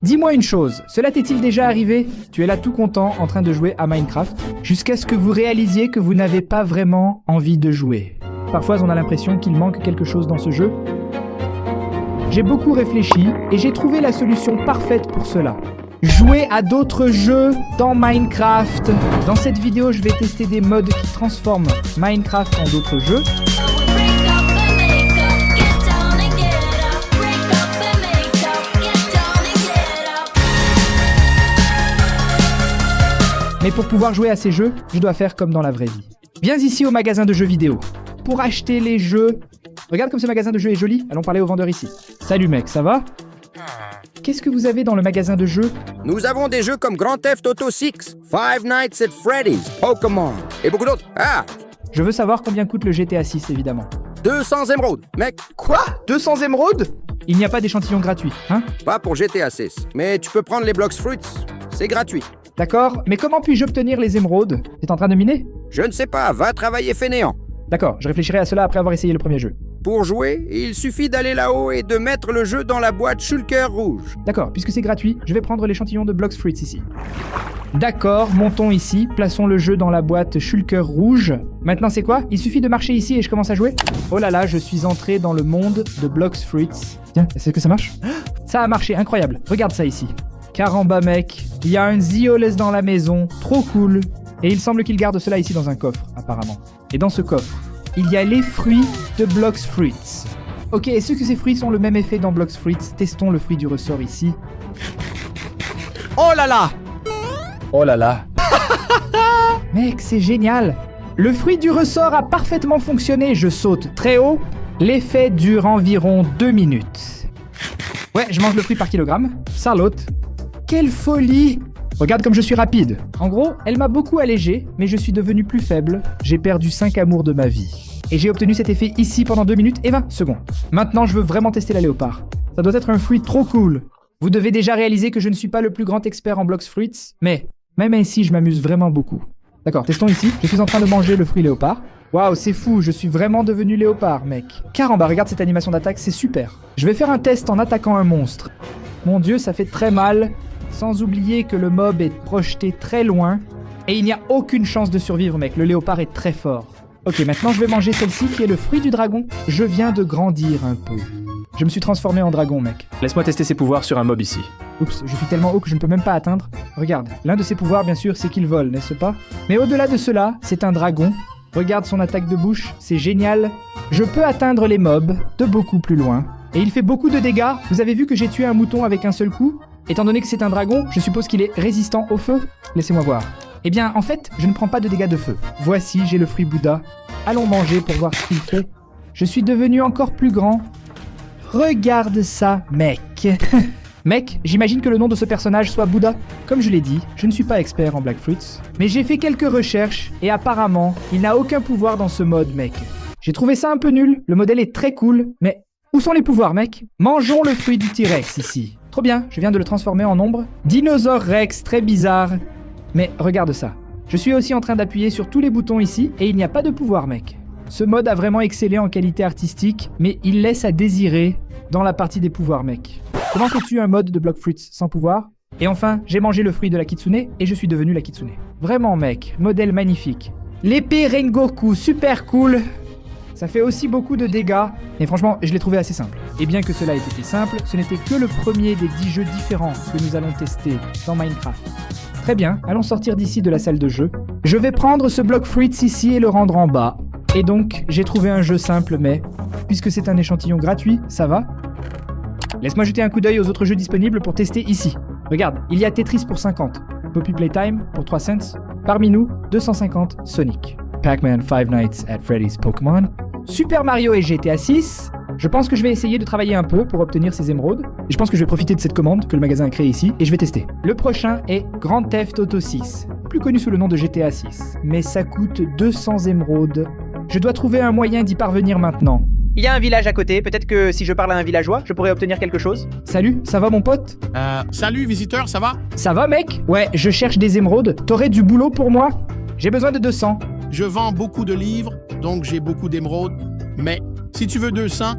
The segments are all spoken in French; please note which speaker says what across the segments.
Speaker 1: Dis-moi une chose, cela t'est-il déjà arrivé? Tu es là tout content en train de jouer à Minecraft, jusqu'à ce que vous réalisiez que vous n'avez pas vraiment envie de jouer. Parfois on a l'impression qu'il manque quelque chose dans ce jeu. J'ai beaucoup réfléchi et j'ai trouvé la solution parfaite pour cela. Jouer à d'autres jeux dans Minecraft. Dans cette vidéo, je vais tester des mods qui transforment Minecraft en d'autres jeux. Mais pour pouvoir jouer à ces jeux, je dois faire comme dans la vraie vie. Viens ici au magasin de jeux vidéo. Pour acheter les jeux... Regarde comme ce magasin de jeux est joli, allons parler au vendeur ici. Salut mec, ça va? Qu'est-ce que vous avez dans le magasin de jeux?
Speaker 2: Nous avons des jeux comme Grand Theft Auto 6, Five Nights at Freddy's, Pokémon et beaucoup d'autres. Ah!
Speaker 1: Je veux savoir combien coûte le GTA 6 évidemment.
Speaker 2: 200 émeraudes, mec.
Speaker 1: Quoi? 200 émeraudes? Il n'y a pas d'échantillon gratuit, hein?
Speaker 2: Pas pour GTA 6, mais tu peux prendre les Blox Fruits, c'est gratuit.
Speaker 1: D'accord, mais comment puis-je obtenir les émeraudes? T'es en train de miner?
Speaker 2: Je ne sais pas, va travailler fainéant.
Speaker 1: D'accord, je réfléchirai à cela après avoir essayé le premier jeu.
Speaker 2: Pour jouer, il suffit d'aller là-haut et de mettre le jeu dans la boîte Shulker rouge.
Speaker 1: D'accord, puisque c'est gratuit, je vais prendre l'échantillon de Blox Fruits ici. D'accord, montons ici, plaçons le jeu dans la boîte Shulker rouge. Maintenant c'est quoi? Il suffit de marcher ici et je commence à jouer? Oh là là, je suis entré dans le monde de Blox Fruits. Tiens, est-ce que ça marche? Ça a marché, incroyable. Regarde ça ici. Caramba mec, il y a un Zioles dans la maison, trop cool. Et il semble qu'il garde cela ici dans un coffre, apparemment. Et dans ce coffre, il y a les fruits de Blox Fruits. Ok, est-ce que ces fruits ont le même effet dans Blox Fruits? Testons le fruit du ressort ici. Oh là là!
Speaker 3: Oh là là!
Speaker 1: Mec, c'est génial! Le fruit du ressort a parfaitement fonctionné, je saute très haut. L'effet dure environ 2 minutes. Ouais, je mange le fruit par kilogramme. Salote. Quelle folie! Regarde comme je suis rapide. En gros, elle m'a beaucoup allégé, mais je suis devenu plus faible. J'ai perdu 5 amours de ma vie. Et j'ai obtenu cet effet ici pendant 2 minutes et 20 secondes. Maintenant, je veux vraiment tester la léopard. Ça doit être un fruit trop cool. Vous devez déjà réaliser que je ne suis pas le plus grand expert en Blox Fruits, mais même ici, je m'amuse vraiment beaucoup. D'accord, testons ici. Je suis en train de manger le fruit léopard. Waouh, c'est fou, je suis vraiment devenu léopard, mec. Caramba, regarde cette animation d'attaque, c'est super. Je vais faire un test en attaquant un monstre. Mon dieu, ça fait très mal. Sans oublier que le mob est projeté très loin. Et il n'y a aucune chance de survivre, mec. Le léopard est très fort. Ok, maintenant je vais manger celle-ci qui est le fruit du dragon. Je viens de grandir un peu. Je me suis transformé en dragon, mec.
Speaker 3: Laisse-moi tester ses pouvoirs sur un mob ici.
Speaker 1: Oups, je suis tellement haut que je ne peux même pas atteindre. Regarde, l'un de ses pouvoirs, bien sûr, c'est qu'il vole, n'est-ce pas? Mais au-delà de cela, c'est un dragon. Regarde son attaque de bouche, c'est génial. Je peux atteindre les mobs de beaucoup plus loin. Et il fait beaucoup de dégâts. Vous avez vu que j'ai tué un mouton avec un seul coup? Étant donné que c'est un dragon, je suppose qu'il est résistant au feu? Laissez-moi voir. Eh bien, en fait, je ne prends pas de dégâts de feu. Voici, j'ai le fruit Bouddha. Allons manger pour voir ce qu'il fait. Je suis devenu encore plus grand. Regarde ça, mec. Mec, j'imagine que le nom de ce personnage soit Bouddha. Comme je l'ai dit, je ne suis pas expert en Black Fruits, mais j'ai fait quelques recherches et apparemment, il n'a aucun pouvoir dans ce mode, mec. J'ai trouvé ça un peu nul, le modèle est très cool, mais où sont les pouvoirs, mec? Mangeons le fruit du T-Rex ici. Trop bien, je viens de le transformer en ombre. Dinosaure Rex, très bizarre. Mais regarde ça. Je suis aussi en train d'appuyer sur tous les boutons ici et il n'y a pas de pouvoir, mec. Ce mode a vraiment excellé en qualité artistique, mais il laisse à désirer dans la partie des pouvoirs, mec. Comment fais-tu un mode de Blox Fruits sans pouvoir? Et enfin, j'ai mangé le fruit de la Kitsune et je suis devenu la Kitsune. Vraiment, mec, modèle magnifique. L'épée Rengoku, super cool. Ça fait aussi beaucoup de dégâts, mais franchement, je l'ai trouvé assez simple. Et bien que cela ait été simple, ce n'était que le premier des 10 jeux différents que nous allons tester dans Minecraft. Très bien, allons sortir d'ici de la salle de jeu. Je vais prendre ce Blox Fruits ici et le rendre en bas. Et donc, j'ai trouvé un jeu simple, mais puisque c'est un échantillon gratuit, ça va. Laisse-moi jeter un coup d'œil aux autres jeux disponibles pour tester ici. Regarde, il y a Tetris pour 50, Poppy Playtime pour 3 cents, parmi nous, 250 Sonic, Pac-Man Five Nights at Freddy's Pokémon, Super Mario et GTA 6. Je pense que je vais essayer de travailler un peu pour obtenir ces émeraudes. Et je pense que je vais profiter de cette commande que le magasin a créée ici et je vais tester. Le prochain est Grand Theft Auto 6, plus connu sous le nom de GTA 6. Mais ça coûte 200 émeraudes. Je dois trouver un moyen d'y parvenir maintenant.
Speaker 4: Il y a un village à côté, peut-être que si je parle à un villageois, je pourrais obtenir quelque chose.
Speaker 1: Salut, ça va mon pote?
Speaker 5: Salut visiteur, ça va?
Speaker 1: Ça va mec? Ouais, je cherche des émeraudes. T'aurais du boulot pour moi? J'ai besoin de 200.
Speaker 5: Je vends beaucoup de livres, donc j'ai beaucoup d'émeraudes. Mais si tu veux 200,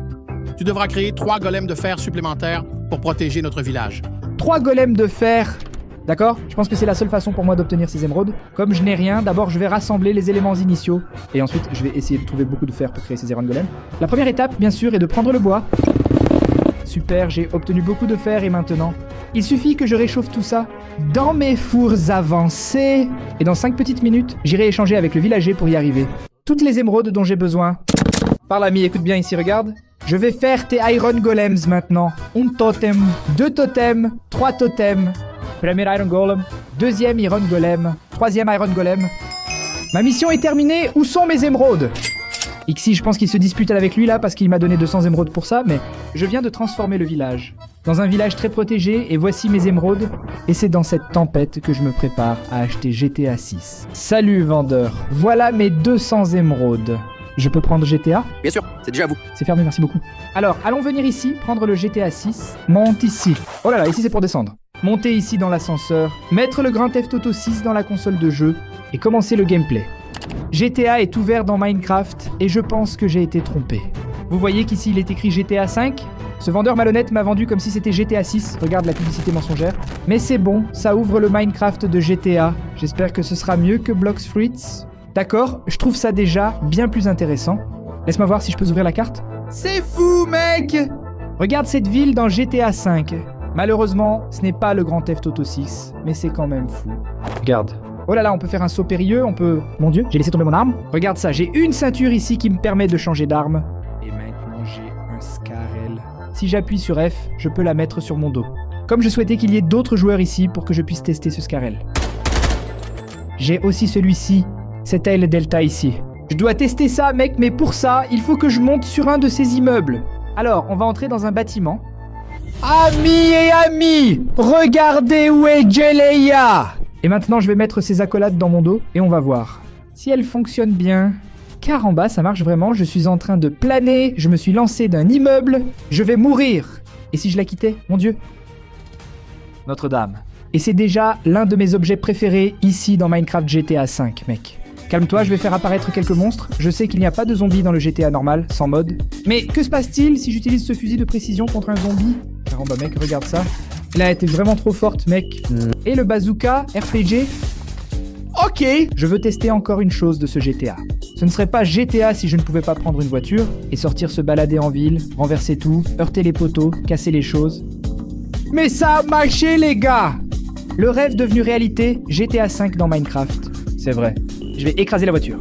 Speaker 5: tu devras créer 3 golems de fer supplémentaires pour protéger notre village.
Speaker 1: 3 golems de fer. D'accord? Je pense que c'est la seule façon pour moi d'obtenir ces émeraudes. Comme je n'ai rien, d'abord je vais rassembler les éléments initiaux. Et ensuite je vais essayer de trouver beaucoup de fer pour créer ces Iron Golems. La première étape, bien sûr, est de prendre le bois. Super, j'ai obtenu beaucoup de fer et maintenant, il suffit que je réchauffe tout ça dans mes fours avancés. Et dans 5 petites minutes, j'irai échanger avec le villager pour y arriver. Toutes les émeraudes dont j'ai besoin. Par l'ami, écoute bien ici, regarde. Je vais faire tes Iron Golems maintenant. Un totem, 2 totems, 3 totems. Premier Iron Golem, deuxième Iron Golem, troisième Iron Golem. Ma mission est terminée, où sont mes émeraudes? Ixi, je pense qu'il se dispute avec lui là parce qu'il m'a donné 200 émeraudes pour ça, mais je viens de transformer le village. Dans un village très protégé, et voici mes émeraudes. Et c'est dans cette tempête que je me prépare à acheter GTA 6. Salut vendeur, voilà mes 200 émeraudes. Je peux prendre GTA?
Speaker 2: Bien sûr, c'est déjà vous.
Speaker 1: C'est fermé, merci beaucoup. Alors, allons venir ici, prendre le GTA 6. Monte ici. Oh là là, ici c'est pour descendre. Monter ici dans l'ascenseur, mettre le Grand Theft Auto 6 dans la console de jeu et commencer le gameplay. GTA est ouvert dans Minecraft et je pense que j'ai été trompé. Vous voyez qu'ici il est écrit GTA 5? Ce vendeur malhonnête m'a vendu comme si c'était GTA 6, regarde la publicité mensongère. Mais c'est bon, ça ouvre le Minecraft de GTA. J'espère que ce sera mieux que Blox Fruits. D'accord, je trouve ça déjà bien plus intéressant. Laisse-moi voir si je peux ouvrir la carte. C'est fou, mec! Regarde cette ville dans GTA 5. Malheureusement, ce n'est pas le Grand Theft Auto 6, mais c'est quand même fou. Regarde. Oh là là, on peut faire un saut périlleux, on peut... Mon Dieu, j'ai laissé tomber mon arme. Regarde ça, j'ai une ceinture ici qui me permet de changer d'arme. Et maintenant, j'ai un Scarel. Si j'appuie sur F, je peux la mettre sur mon dos. Comme je souhaitais qu'il y ait d'autres joueurs ici pour que je puisse tester ce Scarel. J'ai aussi celui-ci, cette aile Delta ici. Je dois tester ça, mec, mais pour ça, il faut que je monte sur un de ces immeubles. Alors, on va entrer dans un bâtiment. Amis et amis, regardez où est Jeleia! Et maintenant, je vais mettre ces accolades dans mon dos et on va voir si elles fonctionnent bien. Car en bas, ça marche vraiment. Je suis en train de planer. Je me suis lancé d'un immeuble. Je vais mourir. Et si je la quittais? Mon Dieu. Notre-Dame. Et c'est déjà l'un de mes objets préférés ici dans Minecraft GTA 5, mec. Calme-toi, je vais faire apparaître quelques monstres. Je sais qu'il n'y a pas de zombies dans le GTA normal, sans mode. Mais que se passe-t-il si j'utilise ce fusil de précision contre un zombie? Caramba, mec, regarde ça. Elle a été vraiment trop forte, mec. Et le bazooka, RPG? Ok! Je veux tester encore une chose de ce GTA. Ce ne serait pas GTA si je ne pouvais pas prendre une voiture et sortir se balader en ville, renverser tout, heurter les poteaux, casser les choses. Mais ça a marché, les gars! Le rêve devenu réalité, GTA 5 dans Minecraft. C'est vrai. Je vais écraser la voiture.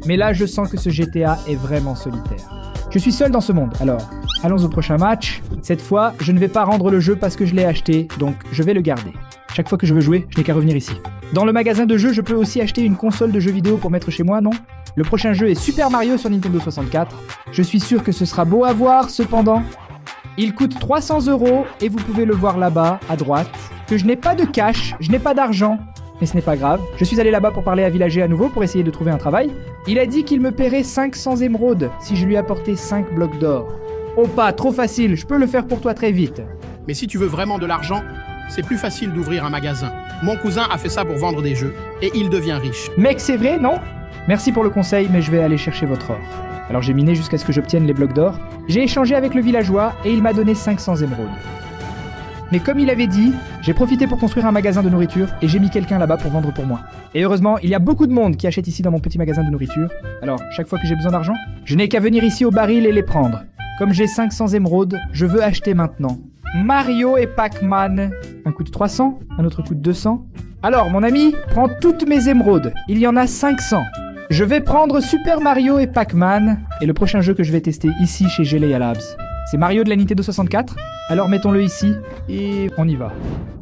Speaker 1: Mais là, je sens que ce GTA est vraiment solitaire. Je suis seul dans ce monde, alors allons au prochain match. Cette fois, je ne vais pas rendre le jeu parce que je l'ai acheté, donc je vais le garder. Chaque fois que je veux jouer, je n'ai qu'à revenir ici. Dans le magasin de jeux, je peux aussi acheter une console de jeux vidéo pour mettre chez moi, non? Le prochain jeu est Super Mario sur Nintendo 64. Je suis sûr que ce sera beau à voir, cependant. Il coûte 300 € et vous pouvez le voir là-bas, à droite. Que je n'ai pas de cash, je n'ai pas d'argent. Mais ce n'est pas grave. Je suis allé là-bas pour parler à Villager à nouveau pour essayer de trouver un travail. Il a dit qu'il me paierait 500 émeraudes si je lui apportais 5 blocs d'or. Oh pas, trop facile, je peux le faire pour toi très vite.
Speaker 5: Mais si tu veux vraiment de l'argent, c'est plus facile d'ouvrir un magasin. Mon cousin a fait ça pour vendre des jeux, et il devient riche.
Speaker 1: Mec, c'est vrai, non? Merci pour le conseil, mais je vais aller chercher votre or. Alors j'ai miné jusqu'à ce que j'obtienne les blocs d'or. J'ai échangé avec le villageois et il m'a donné 500 émeraudes. Mais comme il avait dit, j'ai profité pour construire un magasin de nourriture et j'ai mis quelqu'un là-bas pour vendre pour moi. Et heureusement, il y a beaucoup de monde qui achète ici dans mon petit magasin de nourriture. Alors, chaque fois que j'ai besoin d'argent, je n'ai qu'à venir ici au baril et les prendre. Comme j'ai 500 émeraudes, je veux acheter maintenant Mario et Pac-Man. Un coûte 300, un autre coûte 200. Alors, mon ami, prends toutes mes émeraudes. Il y en a 500. Je vais prendre Super Mario et Pac-Man. Et le prochain jeu que je vais tester ici chez Jeleia Labs, c'est Mario de la Nintendo 64. Alors mettons-le ici, et on y va.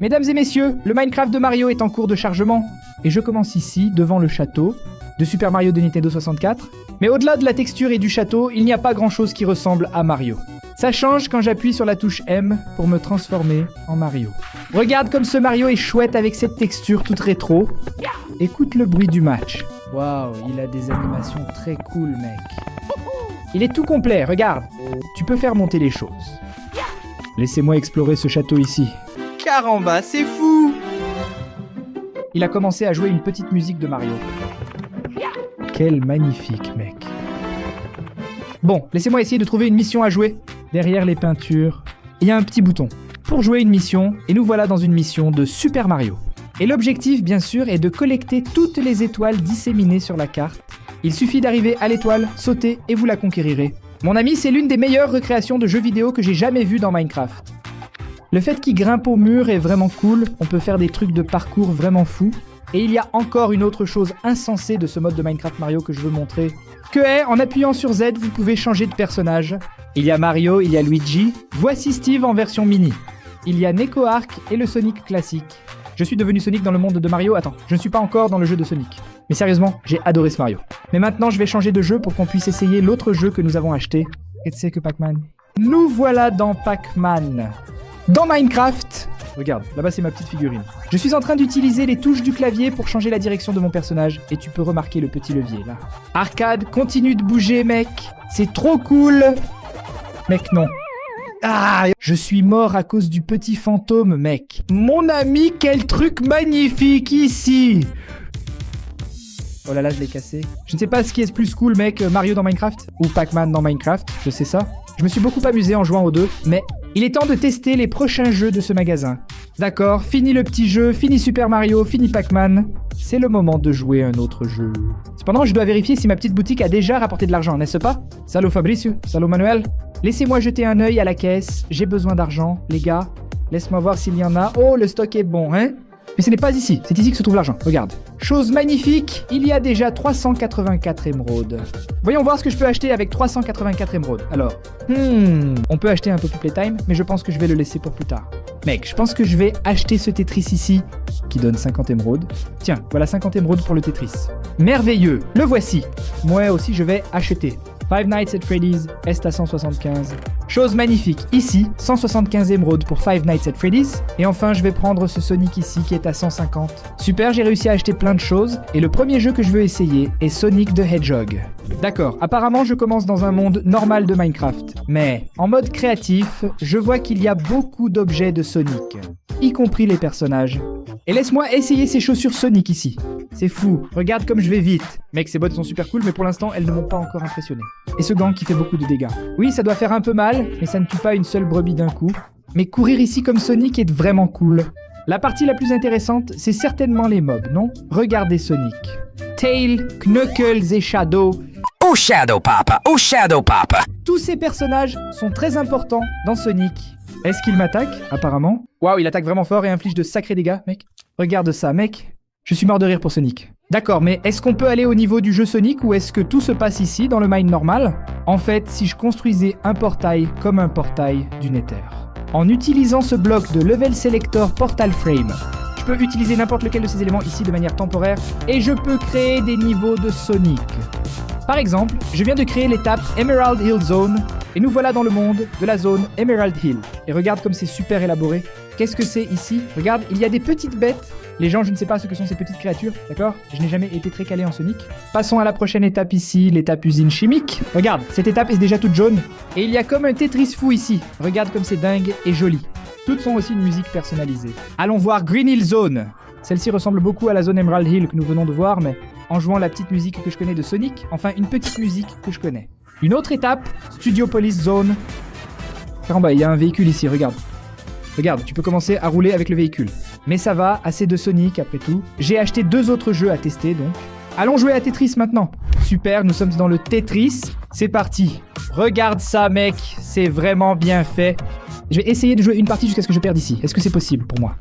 Speaker 1: Mesdames et messieurs, le Minecraft de Mario est en cours de chargement. Et je commence ici, devant le château de Super Mario de Nintendo 64. Mais au-delà de la texture et du château, il n'y a pas grand-chose qui ressemble à Mario. Ça change quand j'appuie sur la touche M pour me transformer en Mario. Regarde comme ce Mario est chouette avec cette texture toute rétro. Écoute le bruit du match. Waouh, il a des animations très cool, mec. Il est tout complet, regarde. Tu peux faire monter les choses. Laissez-moi explorer ce château ici.
Speaker 4: Caramba, c'est fou!
Speaker 1: Il a commencé à jouer une petite musique de Mario. Quel magnifique mec. Bon, laissez-moi essayer de trouver une mission à jouer. Derrière les peintures, il y a un petit bouton. pour jouer une mission, et nous voilà dans une mission de Super Mario. Et l'objectif, bien sûr, est de collecter toutes les étoiles disséminées sur la carte. Il suffit d'arriver à l'étoile, sauter, et vous la conquérirez. Mon ami, c'est l'une des meilleures recréations de jeux vidéo que j'ai jamais vues dans Minecraft. Le fait qu'il grimpe au mur est vraiment cool, on peut faire des trucs de parcours vraiment fous. Et il y a encore une autre chose insensée de ce mode de Minecraft Mario que je veux montrer. En appuyant sur Z, vous pouvez changer de personnage. Il y a Mario, il y a Luigi. Voici Steve en version mini. Il y a Neko Arc et le Sonic classique. Je suis devenu Sonic dans le monde de Mario. Attends, je ne suis pas encore dans le jeu de Sonic. Mais sérieusement, j'ai adoré ce Mario. Mais maintenant, je vais changer de jeu pour qu'on puisse essayer l'autre jeu que nous avons acheté. Qu'est-ce que c'est que Pac-Man? Nous voilà dans Pac-Man. Dans Minecraft... Regarde, là-bas c'est ma petite figurine. Je suis en train d'utiliser les touches du clavier pour changer la direction de mon personnage. Et tu peux remarquer le petit levier, là. Arcade, continue de bouger, mec. C'est trop cool. Mec, non. Ah, je suis mort à cause du petit fantôme, mec. Mon ami, quel truc magnifique ici. Oh là là, je l'ai cassé. Je ne sais pas ce qui est plus cool, mec, Mario dans Minecraft ou Pac-Man dans Minecraft, je sais ça. Je me suis beaucoup amusé en jouant aux deux, mais il est temps de tester les prochains jeux de ce magasin. D'accord, fini le petit jeu, fini Super Mario, fini Pac-Man. C'est le moment de jouer un autre jeu. Cependant, je dois vérifier si ma petite boutique a déjà rapporté de l'argent, n'est-ce pas? Salut Fabricio, salut Manuel. Laissez-moi jeter un œil à la caisse, j'ai besoin d'argent, les gars. Laisse-moi voir s'il y en a. Oh, le stock est bon, hein? Mais ce n'est pas ici, c'est ici que se trouve l'argent, regarde. Chose magnifique, il y a déjà 384 émeraudes. Voyons voir ce que je peux acheter avec 384 émeraudes. Alors, on peut acheter un Poppy Playtime, mais je pense que je vais le laisser pour plus tard. Mec, je pense que je vais acheter ce Tetris ici, qui donne 50 émeraudes. Tiens, voilà 50 émeraudes pour le Tetris. Merveilleux, le voici. Moi aussi, je vais acheter. Five Nights at Freddy's est à 175. Chose magnifique, ici, 175 émeraudes pour Five Nights at Freddy's. Et enfin, je vais prendre ce Sonic ici qui est à 150. Super, j'ai réussi à acheter plein de choses. Et le premier jeu que je veux essayer est Sonic the Hedgehog. D'accord, apparemment je commence dans un monde normal de Minecraft. Mais en mode créatif, je vois qu'il y a beaucoup d'objets de Sonic, y compris les personnages. Et laisse-moi essayer ces chaussures Sonic ici. C'est fou, regarde comme je vais vite. Mec, ces bottes sont super cool, mais pour l'instant, elles ne m'ont pas encore impressionné. Et ce gant qui fait beaucoup de dégâts. Oui, ça doit faire un peu mal, mais ça ne tue pas une seule brebis d'un coup. Mais courir ici comme Sonic est vraiment cool. La partie la plus intéressante, c'est certainement les mobs, non? Regardez Sonic. Tail, Knuckles et Shadow.
Speaker 2: Oh Shadow Papa, oh Shadow Papa.
Speaker 1: Tous ces personnages sont très importants dans Sonic. Est-ce qu'il m'attaque? Apparemment. Waouh, il attaque vraiment fort et inflige de sacrés dégâts, mec. Regarde ça, mec. Je suis mort de rire pour Sonic. D'accord, mais est-ce qu'on peut aller au niveau du jeu Sonic ou est-ce que tout se passe ici, dans le mine normal? En fait, si je construisais un portail comme un portail du Nether. En utilisant ce bloc de Level Selector Portal Frame, je peux utiliser n'importe lequel de ces éléments ici de manière temporaire et je peux créer des niveaux de Sonic. Par exemple, je viens de créer l'étape Emerald Hill Zone et nous voilà dans le monde de la zone Emerald Hill. Et regarde comme c'est super élaboré. Qu'est-ce que c'est ici? Regarde, il y a des petites bêtes. Les gens, je ne sais pas ce que sont ces petites créatures, d'accord? Je n'ai jamais été très calé en Sonic. Passons à la prochaine étape ici, l'étape usine chimique. Regarde, cette étape est déjà toute jaune. Et il y a comme un Tetris fou ici. Regarde comme c'est dingue et joli. Toutes sont aussi une musique personnalisée. Allons voir Green Hill Zone. Celle-ci ressemble beaucoup à la zone Emerald Hill que nous venons de voir, mais en jouant la petite musique que je connais de Sonic, enfin une petite musique que je connais. Une autre étape, Studio Police Zone. Par en bas, il y a un véhicule ici, regarde. Regarde, tu peux commencer à rouler avec le véhicule. Mais ça va, assez de Sonic après tout. J'ai acheté 2 autres jeux à tester donc. Allons jouer à Tetris maintenant. Super, nous sommes dans le Tetris. C'est parti. Regarde ça mec, c'est vraiment bien fait. Je vais essayer de jouer une partie jusqu'à ce que je perde ici. Est-ce que c'est possible pour moi?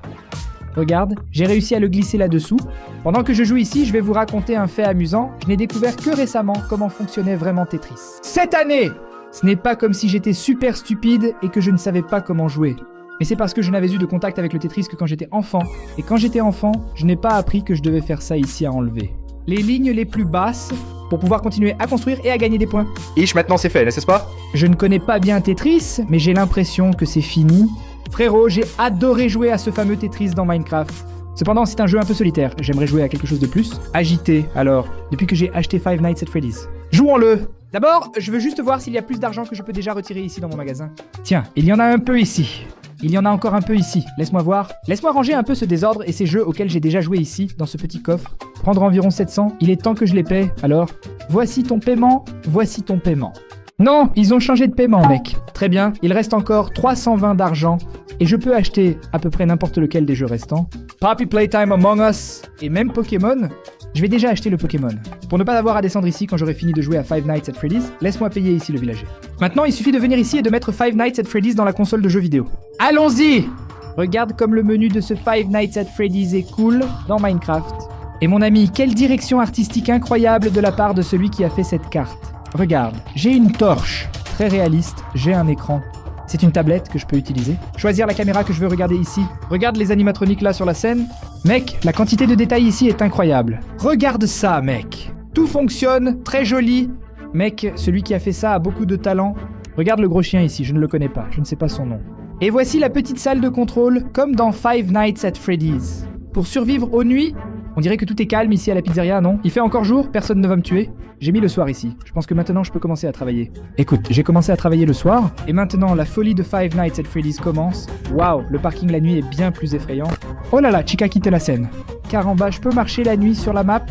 Speaker 1: Regarde, j'ai réussi à le glisser là-dessous. Pendant que je joue ici, je vais vous raconter un fait amusant. Je n'ai découvert que récemment comment fonctionnait vraiment Tetris. Cette année! Ce n'est pas comme si j'étais super stupide et que je ne savais pas comment jouer. Mais c'est parce que je n'avais eu de contact avec le Tetris que quand j'étais enfant. Et quand j'étais enfant, je n'ai pas appris que je devais faire ça ici à enlever. Les lignes les plus basses pour pouvoir continuer à construire et à gagner des points.
Speaker 3: Ish, maintenant c'est fait, n'est-ce pas?
Speaker 1: Je ne connais pas bien Tetris, mais j'ai l'impression que c'est fini. Frérot, j'ai adoré jouer à ce fameux Tetris dans Minecraft. Cependant, c'est un jeu un peu solitaire. J'aimerais jouer à quelque chose de plus agité, alors, depuis que j'ai acheté Five Nights at Freddy's. Jouons-le! D'abord, je veux juste voir s'il y a plus d'argent que je peux déjà retirer ici dans mon magasin. Tiens, il y en a un peu ici. Il y en a encore un peu ici. Laisse-moi voir. Laisse-moi ranger un peu ce désordre et ces jeux auxquels j'ai déjà joué ici, dans ce petit coffre. Prendre environ 700. Il est temps que je les paie. Alors, voici ton paiement. Voici ton paiement. Non, ils ont changé de paiement, mec. Très bien, il reste encore 320 d'argent. Et je peux acheter à peu près n'importe lequel des jeux restants. Poppy Playtime Among Us et même Pokémon. Je vais déjà acheter le Pokémon. Pour ne pas avoir à descendre ici quand j'aurai fini de jouer à Five Nights at Freddy's, laisse-moi payer ici le villager. Maintenant, il suffit de venir ici et de mettre Five Nights at Freddy's dans la console de jeux vidéo. Allons-y! Regarde comme le menu de ce Five Nights at Freddy's est cool dans Minecraft. Et mon ami, quelle direction artistique incroyable de la part de celui qui a fait cette carte. Regarde, j'ai une torche, très réaliste, j'ai un écran. C'est une tablette que je peux utiliser. Choisir la caméra que je veux regarder ici. Regarde les animatroniques là sur la scène. Mec, la quantité de détails ici est incroyable. Regarde ça, mec. Tout fonctionne, très joli. Mec, celui qui a fait ça a beaucoup de talent. Regarde le gros chien ici, je ne le connais pas, je ne sais pas son nom. Et voici la petite salle de contrôle, comme dans Five Nights at Freddy's. Pour survivre aux nuits, on dirait que tout est calme ici à la pizzeria, non? Il fait encore jour, personne ne va me tuer. J'ai mis le soir ici. Je pense que maintenant je peux commencer à travailler. Écoute, j'ai commencé à travailler le soir, et maintenant la folie de Five Nights at Freddy's commence. Waouh, le parking la nuit est bien plus effrayant. Oh là là, Chica a quitté la scène. Car en bas, je peux marcher la nuit sur la map.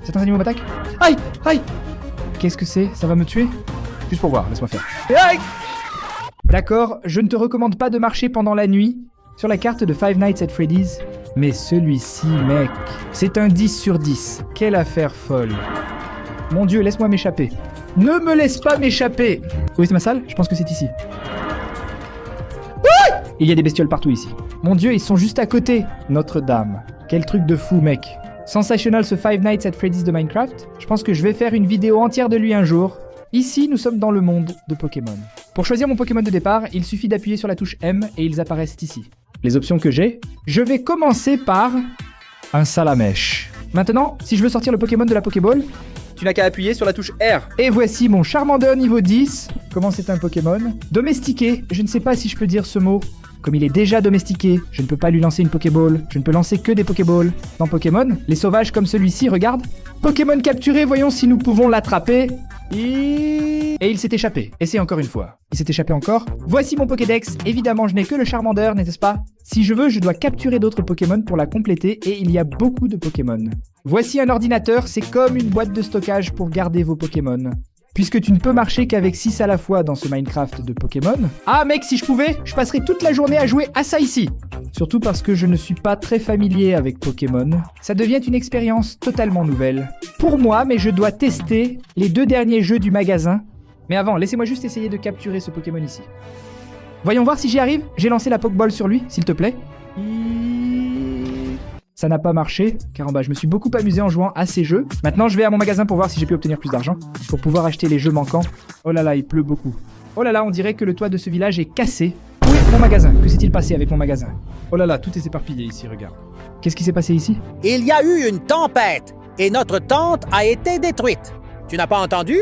Speaker 1: Certains animaux m'attaquent. Aïe, aïe. Qu'est-ce que c'est? Ça va me tuer?
Speaker 3: Juste pour voir, laisse-moi faire.
Speaker 1: Aïe. D'accord, je ne te recommande pas de marcher pendant la nuit sur la carte de Five Nights at Freddy's. Mais celui-ci, mec, c'est un 10 sur 10. Quelle affaire folle. Mon Dieu, laisse-moi m'échapper. Ne me laisse pas m'échapper. Où est ma salle? Je pense que c'est ici. Ah! Il y a des bestioles partout ici. Mon Dieu, ils sont juste à côté. Notre-Dame. Quel truc de fou, mec. Sensational ce Five Nights at Freddy's de Minecraft. Je pense que je vais faire une vidéo entière de lui un jour. Ici, nous sommes dans le monde de Pokémon. Pour choisir mon Pokémon de départ, il suffit d'appuyer sur la touche M et ils apparaissent ici. Les options que j'ai, je vais commencer par un Salamèche. Maintenant, si je veux sortir le Pokémon de la Pokéball,
Speaker 4: Tu n'as qu'à appuyer sur la touche R.
Speaker 1: et voici mon Charmander niveau 10. Comment c'est un Pokémon? Domestiqué, je ne sais pas si je peux dire ce mot. Comme il est déjà domestiqué, je ne peux pas lui lancer une Pokéball. Je ne peux lancer que des Pokéballs. Dans Pokémon, les sauvages comme celui-ci, regarde. Pokémon capturé, voyons si nous pouvons l'attraper. Et il s'est échappé. Essayez encore une fois. Il s'est échappé encore. Voici mon Pokédex. Évidemment, je n'ai que le Charmander, n'est-ce pas? Si je veux, je dois capturer d'autres Pokémon pour la compléter et il y a beaucoup de Pokémon. Voici un ordinateur, c'est comme une boîte de stockage pour garder vos Pokémon. Puisque tu ne peux marcher qu'avec 6 à la fois dans ce Minecraft de Pokémon. Ah mec, si je pouvais, je passerais toute la journée à jouer à ça ici. Surtout parce que je ne suis pas très familier avec Pokémon. Ça devient une expérience totalement nouvelle. Pour moi, mais je dois tester les 2 derniers jeux du magasin. Mais avant, laissez-moi juste essayer de capturer ce Pokémon ici. Voyons voir si j'y arrive. J'ai lancé la Pokéball sur lui, s'il te plaît. Ça n'a pas marché, car en bas, je me suis beaucoup amusé en jouant à ces jeux. Maintenant, je vais à mon magasin pour voir si j'ai pu obtenir plus d'argent, pour pouvoir acheter les jeux manquants. Oh là là, il pleut beaucoup. Oh là là, on dirait que le toit de ce village est cassé. Où est mon magasin? Que s'est-il passé avec mon magasin? Oh là là, tout est éparpillé ici, regarde. Qu'est-ce qui s'est passé ici?
Speaker 6: Il y a eu une tempête et notre tente a été détruite. Tu n'as pas entendu?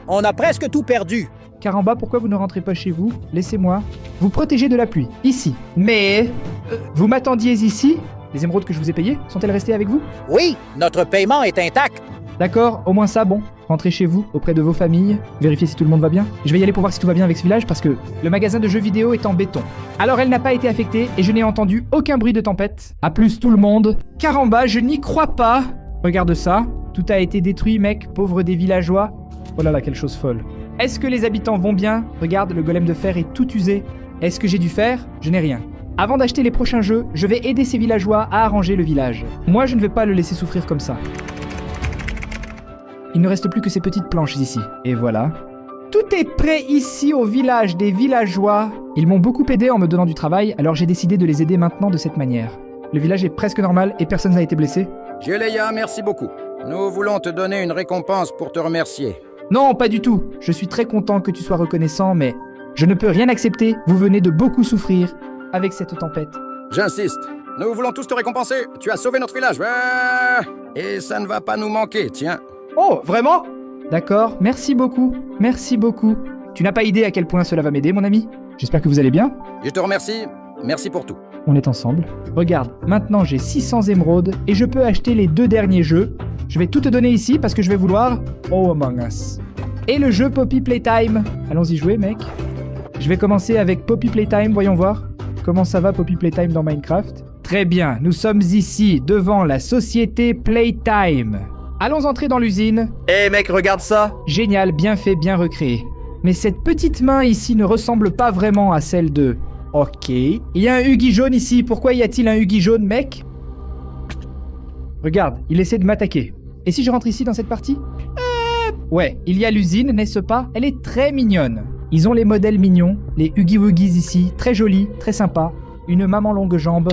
Speaker 6: On a presque tout perdu.
Speaker 1: Car en bas, pourquoi vous ne rentrez pas chez vous? Laissez-moi vous protéger de la pluie, ici. Mais... vous m'attendiez ici? Les émeraudes que je vous ai payées, sont-elles restées avec vous?
Speaker 6: Oui, notre paiement est intact.
Speaker 1: D'accord, au moins ça, bon. Rentrez chez vous, auprès de vos familles, vérifiez si tout le monde va bien. Je vais y aller pour voir si tout va bien avec ce village parce que le magasin de jeux vidéo est en béton. Alors elle n'a pas été affectée et je n'ai entendu aucun bruit de tempête. A plus tout le monde. Car en bas, je n'y crois pas. Regarde ça, tout a été détruit, mec, pauvre des villageois. Oh là là, quelle chose folle. Est-ce que les habitants vont bien? Regarde, le golem de fer est tout usé. Est-ce que j'ai du fer? Je n'ai rien. Avant d'acheter les prochains jeux, je vais aider ces villageois à arranger le village. Moi, je ne vais pas le laisser souffrir comme ça. Il ne reste plus que ces petites planches ici. Et voilà. Tout est prêt ici au village des villageois. Ils m'ont beaucoup aidé en me donnant du travail, alors j'ai décidé de les aider maintenant de cette manière. Le village est presque normal et personne n'a été blessé.
Speaker 2: Géléa, merci beaucoup. Nous voulons te donner une récompense pour te remercier.
Speaker 1: Non, pas du tout. Je suis très content que tu sois reconnaissant, mais je ne peux rien accepter. Vous venez de beaucoup souffrir avec cette tempête.
Speaker 2: J'insiste. Nous voulons tous te récompenser. Tu as sauvé notre village. Et ça ne va pas nous manquer, tiens.
Speaker 1: Oh, vraiment? D'accord, merci beaucoup. Merci beaucoup. Tu n'as pas idée à quel point cela va m'aider, mon ami? J'espère que vous allez bien.
Speaker 2: Je te remercie. Merci pour tout.
Speaker 1: On est ensemble. Regarde, maintenant j'ai 600 émeraudes et je peux acheter les 2 derniers jeux. Je vais tout te donner ici parce que je vais vouloir Oh Among Us. Et le jeu Poppy Playtime. Allons-y jouer, mec. Je vais commencer avec Poppy Playtime, voyons voir. Comment ça va Poppy Playtime dans Minecraft? Très bien, nous sommes ici, devant la société Playtime. Allons entrer dans l'usine.
Speaker 4: Eh mec, regarde ça.
Speaker 1: Génial, bien fait, bien recréé. Mais cette petite main ici ne ressemble pas vraiment à celle de... Ok. Il y a un Huggy jaune ici. Pourquoi y a-t-il un Huggy jaune, mec? Regarde, il essaie de m'attaquer. Et si je rentre ici dans cette partie? Ouais, il y a l'usine, n'est-ce pas? Elle est très mignonne. Ils ont les modèles mignons, les Huggy Wuggies ici, très jolis, très sympas. Une maman longue jambe.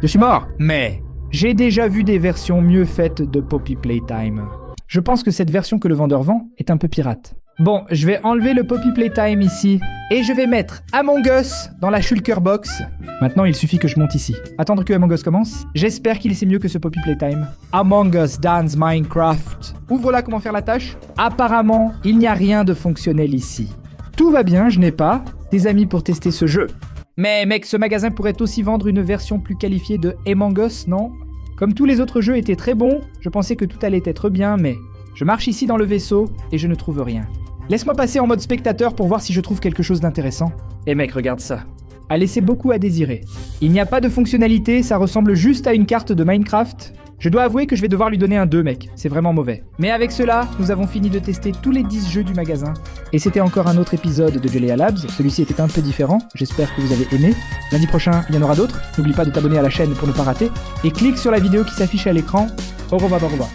Speaker 1: Je suis mort. Mais j'ai déjà vu des versions mieux faites de Poppy Playtime. Je pense que cette version que le vendeur vend est un peu pirate. Bon, je vais enlever le Poppy Playtime ici. Et je vais mettre Among Us dans la Shulker Box. Maintenant, il suffit que je monte ici. Attendre que Among Us commence. J'espère qu'il sait mieux que ce Poppy Playtime. Among Us Dance Minecraft. Ouvre-la, comment faire la tâche. Apparemment, il n'y a rien de fonctionnel ici. Tout va bien, je n'ai pas des amis pour tester ce jeu. Mais mec, ce magasin pourrait aussi vendre une version plus qualifiée de Among Us, non? Comme tous les autres jeux étaient très bons, je pensais que tout allait être bien, mais... Je marche ici dans le vaisseau et je ne trouve rien. Laisse-moi passer en mode spectateur pour voir si je trouve quelque chose d'intéressant. Et mec, regarde ça. A laissé beaucoup à désirer. Il n'y a pas de fonctionnalité, ça ressemble juste à une carte de Minecraft. Je dois avouer que je vais devoir lui donner un 2, mec. C'est vraiment mauvais. Mais avec cela, nous avons fini de tester tous les 10 jeux du magasin. Et c'était encore un autre épisode de Jellia Labs. Celui-ci était un peu différent. J'espère que vous avez aimé. Lundi prochain, il y en aura d'autres. N'oublie pas de t'abonner à la chaîne pour ne pas rater. Et clique sur la vidéo qui s'affiche à l'écran. Au revoir, au revoir.